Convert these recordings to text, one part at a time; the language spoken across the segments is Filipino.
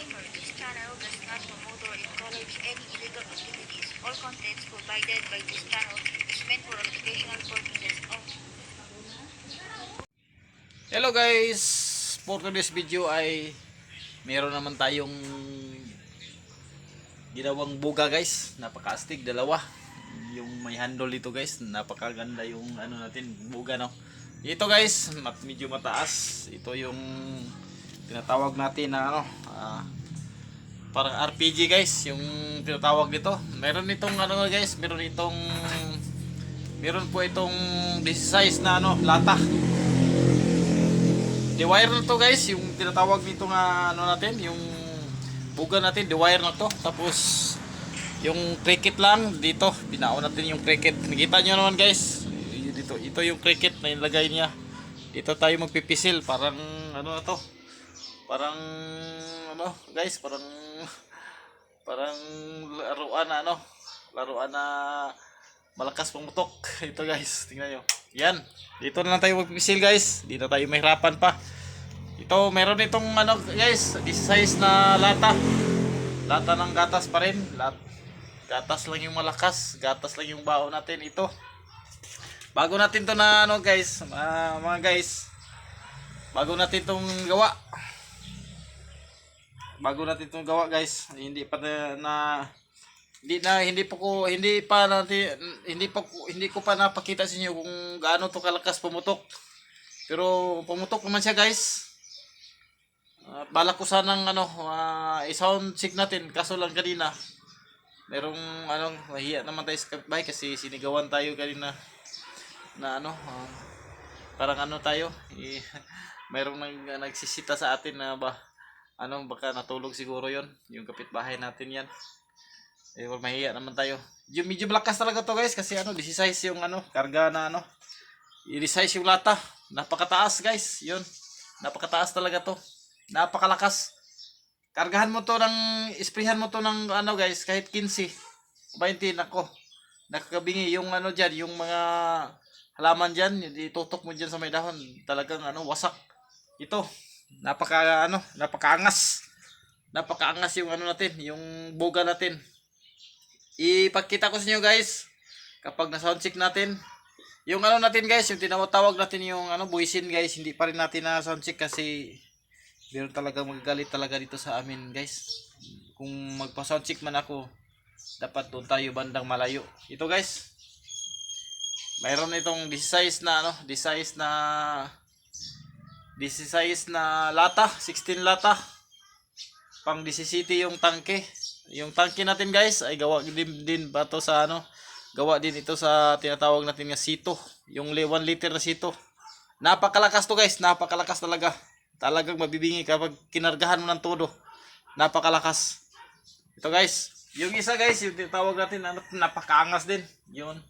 Disclaimer: this channel does not promote or encourage any illegal activities. All contents provided by this channel is meant for educational purposes only. Hello guys! For today's video ay meron naman tayong ginawang buga guys. Napaka-astig, dalawa. Yung may handle dito guys. Napakaganda yung ano natin, buga no. Ito guys, medyo mataas. Ito yung tinatawag natin na ano, parang RPG guys, yung tinatawag dito. Meron itong ano guys, meron po itong this size na ano, lata. The-wire na to guys, yung tinatawag nito nga ano natin, yung buga natin, the-wire na to. Tapos yung cricket lang dito, binaon natin yung cricket. Nakita nyo naman guys, dito, ito yung cricket na ilagay niya. Dito tayo magpipisil, parang ano na to, parang ano guys, parang laruan na ano, laruan na malakas pumutok. Ito guys, tingnan nyo. Yan, dito na lang tayo magpipisil guys, dito tayo mahirapan pa. Ito, meron itong ano guys, this size na lata ng gatas pa rin. Gatas lang yung malakas, gatas lang yung baon natin. Ito, bago natin to na ano guys, mga guys, bago natin tong gawa, guys, hindi ko pa napakita sa inyo kung gaano to kalakas pumutok. Pero pumutok naman siya guys. Balak ko sanang ano, i-sound check natin, kaso lang kanina merong ano, mahiya naman tayo sa kapitbahay kasi sinigawan tayo kanina na ano, parang ano tayo, mayroong nagsisita sa atin na ano, baka natulog siguro yon yung kapitbahay natin yan. Mahiya naman tayo. Medyo malakas talaga to guys kasi ano, 16 yung ano, karga na ano, i-resize yung lata. Napakataas guys, yun, napakataas talaga to, napakalakas. Kargahan mo to ng, isprehan mo to ng ano guys, kahit 15 20, nako, nakakabingi yung ano dyan, yung mga halaman dyan, itutok mo dyan sa may dahon, talagang ano, wasak. Ito, napakaangas yung ano natin, yung buga natin. Ipakita ko sa inyo guys kapag na sound check natin yung ano natin guys, yung tinatawag natin yung ano, buisin guys. Hindi pa rin natin na sound check kasi meron talaga magagalit talaga dito sa amin guys. Kung magpa sound check man ako, dapat doon tayo bandang malayo. Ito guys, mayroon itong this size na ano, this size na lata, 16 lata, pang 17 yung tangke. Yung tangke natin guys ay gawa din ba to sa ano, gawa din ito sa tinatawag natin nga sito, yung 1 liter na sito. Napakalakas to guys, napakalakas talaga. Talagang mabibingi kapag kinargahan mo ng todo. Napakalakas. Ito guys, yung isa guys, yung tinatawag natin ano, napakaangas din. Yun,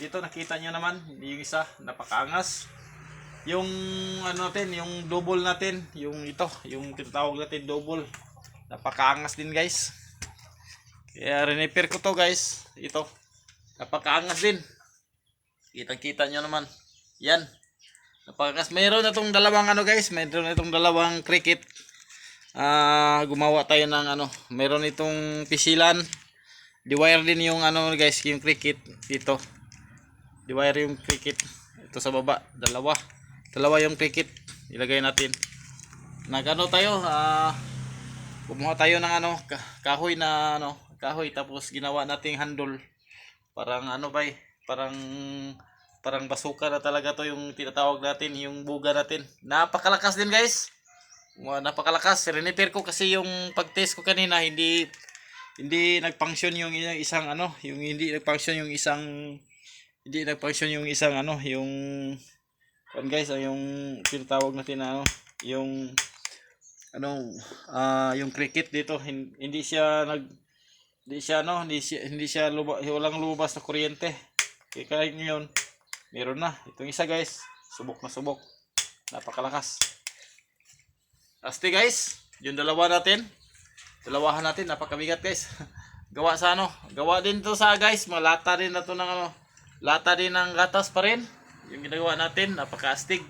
dito nakita nyo naman, yung isa napakaangas. Yung ano natin, yung double natin, yung ito, yung tinatawag natin double, napakaangas din guys. Kaya rinipair ko to guys. Ito, napakaangas din. Kitang-kita nyo naman. Yan, napakaangas. Mayroon na itong dalawang ano guys, mayroon na itong dalawang cricket. Gumawa tayo ng ano, mayroon itong pisilan. The-wire din yung ano guys, yung cricket dito. The-wire yung cricket. Ito sa baba, dalawa yung cricket. Ilagay natin. Nagano tayo, kumuha tayo ng ano, kahoy na ano, kahoy, tapos ginawa nating handle. Parang ano ba, parang basuka na talaga to yung tinatawag natin, yung buga natin. Napakalakas din guys. Napakalakas. Rinipair ko kasi yung pag-test ko kanina, hindi nag-function yung isang ano, hindi nag-function yung isang ano, yung guys, yung tinatawag natin na ano, yung ano, yung cricket dito, hindi siya walang lumabas na kuryente. Kaya ngayon meron na. Itong isa guys, subok na subok, napakalakas. Asti guys, yung dalawahan natin, napakabigat guys. Gawa sa ano, gawa din to sa guys, mga lata din na to ng ano, lata din ng gatas pa rin yung ginagawa natin. Napakaastig,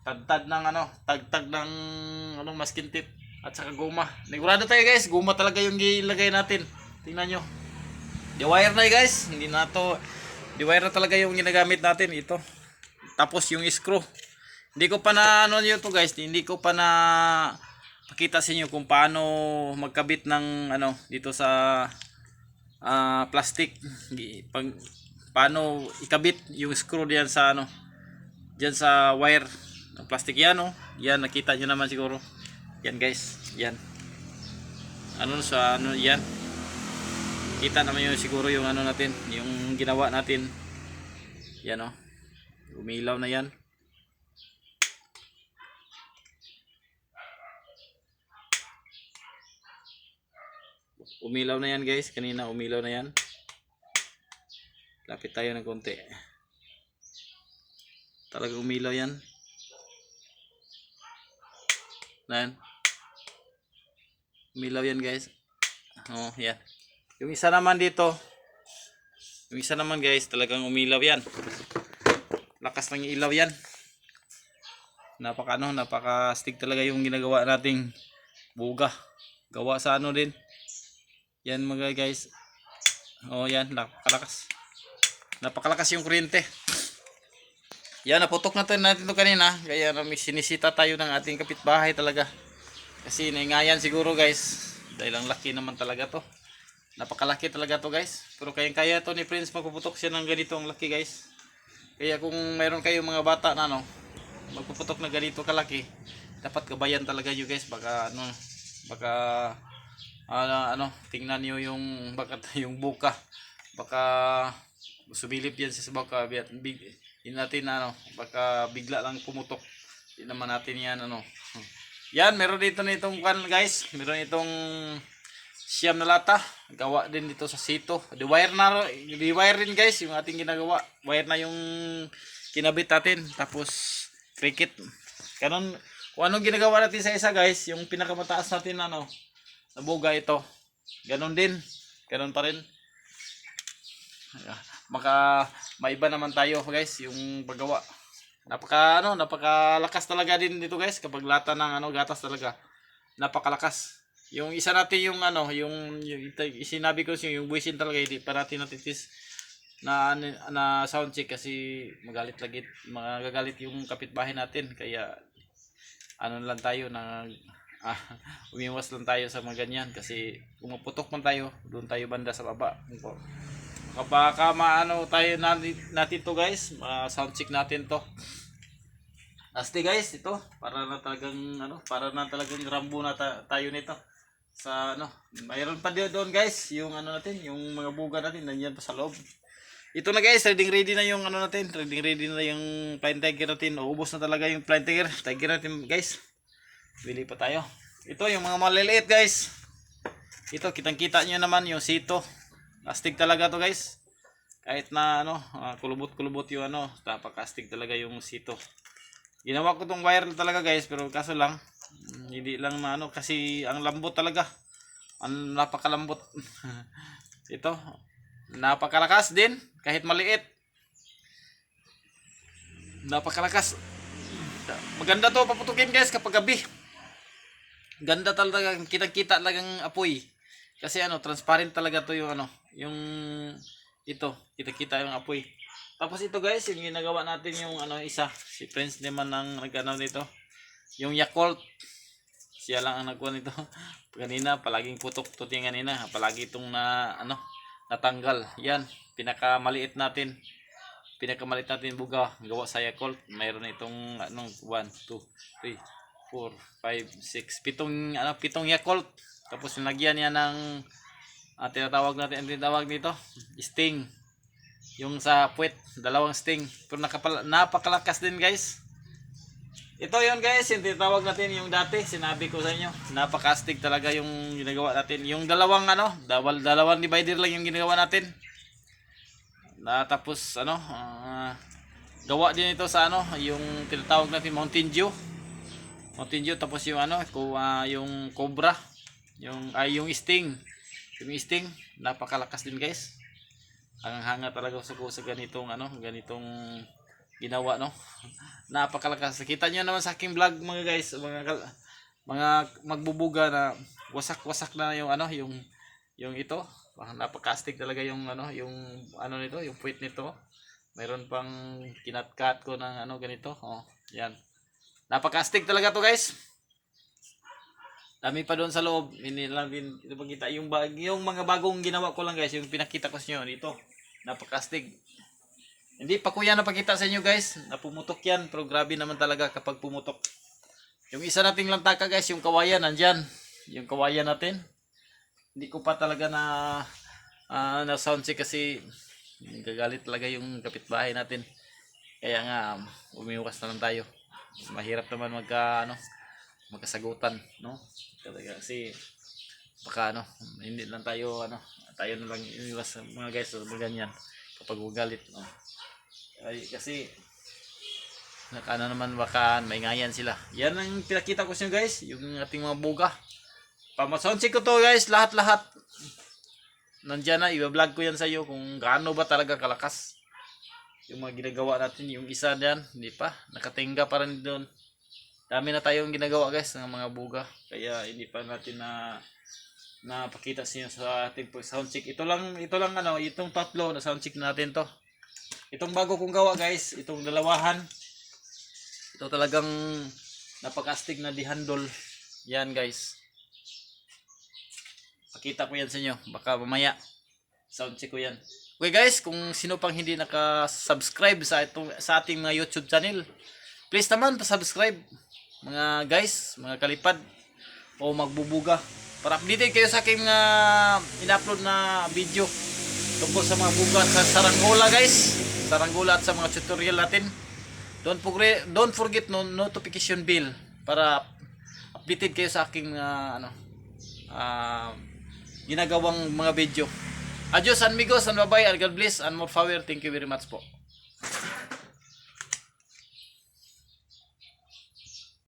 tagtag ng ano, tagtag ng anong masking tip. at saka guma. Negurado tayo guys, guma talaga yung gilagay natin. Tingnan nyo. Di-wire na guys, hindi na to. Di-wire na talaga yung ginagamit natin ito. Tapos yung screw. Hindi ko pa na ano yun to guys, hindi ko pa na pakita sa inyo kung paano magkabit ng ano dito sa plastic. Paano ikabit yung screw diyan sa ano, diyan sa wire ng plastic yan, oh. Yan, nakita nyo naman siguro. Yan guys, yan. Ano sa ano yan. Kita naman yun siguro yung ano natin, yung ginawa natin. Yan, oh. Umilaw na yan. Umilaw na yan guys, kanina umilaw na yan. Lapit tayo ng konti. Talaga umilaw yan. Yan. Umilaw yan guys. Oh, yan. Yung isa naman dito. Yung isa naman guys, talagang umilaw yan. Lakas ng ilaw yan. Napaka-stig talaga yung ginagawa nating buga. Gawa sa ano din. Yan mga guys. Oh, yan, napakalakas. Napakalakas yung kuryente. Yan, naputok na natin ito kanina. Kaya sinisita tayo ng ating kapitbahay talaga. Kasi naingayan siguro guys. Dahil ang laki naman talaga to. Napakalaki talaga to guys. Pero kaya to ni Prince magpuputok siya ng ganito ang laki guys. Kaya kung mayroon kayo mga bata na ano, magpuputok na ganito kalaki, dapat gabayan talaga you guys. Baka tingnan nyo yung yung buka. Baka sumilip yan sa baka. Hindi natin baka bigla lang pumutok. Hindi naman natin yan Yan, meron dito nitong guys. Meron itong siyam na lata. Gawa din dito sa sito. Di-wire rin guys yung ating ginagawa. Wire na yung kinabit natin. Tapos cricket. Kanon, kung anong ginagawa natin sa isa guys, yung pinakamataas natin na buga ito. Ganon din. Ganon pa rin. Maiba naman tayo guys yung paggawa. Napakalakas talaga din dito guys kapag lata ng gatas talaga. Napakalakas. Yung isa natin yung sinabi ko yung buwisin talaga, hindi pa natin natitis na sound check kasi magagalit yung kapitbahay natin. Kaya lang tayo umiwas lang tayo sa mga ganyan kasi kung maputok man tayo, doon tayo banda sa baba. Kapag tayo natin to guys, sound check natin to. Asti guys, ito para na talagang Rambo na tayo nito. Sa mayroon pa doon guys, yung natin, yung mga buga natin nandiyan pa sa loob. Ito na guys, ready na yung natin, ready na yung Flying Tiger natin. Uubos na talaga yung Flying Tiger natin guys. Bili pa tayo. Ito yung mga maliliit guys. Ito kitang-kita niyo naman yung sito. Astig talaga to guys. Kahit na kulubot-kulubot yung napakastig talaga yung sito. Ginawa ko tong wire talaga guys, pero kaso lang hindi lang kasi ang lambot talaga. Ang napakalambot. Ito, napakalakas din kahit maliit. Napakalakas. Maganda to paputukin guys kapag gabi. Ganda talaga, kita-kita talagang apoy. Kasi transparent talaga to yung yung ito, kita-kita yung apoy. Tapos ito guys, yung ginagawa natin yung isa, si Prince naman ang nito. Yung Yakult. Siya lang ang nagkuha nito. Kanina palaging putok to yung kanina, palagi itong natanggal. Yan, pinakamaliit natin buga gawa sa Yakult. Mayroon itong 1 2 3 4 5 6 pitong Yakult. Tapos nilagyan niya ng tinatawag nito sting. Yung sa puwet, dalawang sting. Pero napakalakas din guys. Ito yon guys, yung tinatawag natin yung dati, sinabi ko sa inyo. Napakastig talaga yung ginagawa natin. Yung dalawang dalawang divider lang yung ginagawa natin. Tapos gawa din ito sa yung tinatawag natin Mountain Dew. Tapos yung yung Cobra. Yung sting. Yung sting, napakalakas din guys. Ang hanga talaga sa ganitong ganitong ginawa Napakalakas. Kita niyo naman sa aking vlog mga guys, magbubuga na wasak-wasak na yung ano, yung ito. Napakastig talaga yung ano, nito, yung puwit nito. Mayroon pang kinatkat ko ng ano ganito. Oh, yan. Napakastig talaga to, guys. Dami pa doon sa loob. Hindi lang din ito pakita yung mga bagong ginawa ko lang, guys, yung pinakita ko sa inyo dito. Napakastig. Hindi pa ko yan napakita sa inyo, guys. Napumutok yan, pero grabe naman talaga kapag pumutok. Yung isa nating lantaka, guys, yung kawayan nandyan. Yung kawayan natin. Hindi ko pa talaga na sound check kasi gagalit talaga yung kapitbahay natin. Kaya nga umiwas na lang tayo. Mahirap naman magkasagutan, no? Kasi baka hindi lang tayo tayo na lang iniwas mga guys, ganyan kapag ugalit, no? Kasi naman baka maingayan sila. Yan ang pinakita ko sa inyo, guys, yung ating mga buga. Pamasound check ko to, guys, lahat nandiyan na, i-vlog ko yan sa iyo kung gaano ba talaga kalakas yung mga ginagawa natin. Yung isa diyan, hindi pa nakatingga pa rin doon. Dami na tayong ginagawa, guys, ng mga buga, kaya hindi pa natin na pakita sa inyo sa ating sound check. Ito lang itong tatlo na sound check natin to. Itong bago kong gawa, guys, itong dalawahan, ito talagang napakastig na dihandol yan, guys. Pakita ko yan sa inyo, baka mamaya sound check ko yan. Okay, guys, kung sino pang hindi naka-subscribe sa ating mga YouTube channel, please naman pa-subscribe, mga guys, mga kalipad o magbubuga, para updated kayo sa aking in-upload na video tungkol sa mga buga sa saranggola, guys, saranggola, at sa mga tutorial natin. Don't forget notification bell para updated kayo sa aking ginagawang mga video. Adios amigos and bye-bye and God bless and more power. Thank you very much po.